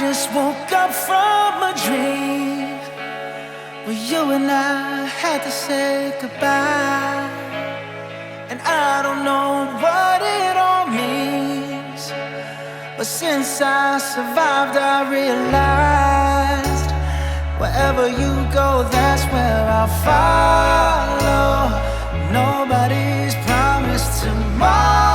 just woke up from a dream where you and I had to say goodbye. And I don't know what it all means, but since I survived I realized wherever you go, that's where I'll follow. Nobody's promised tomorrow,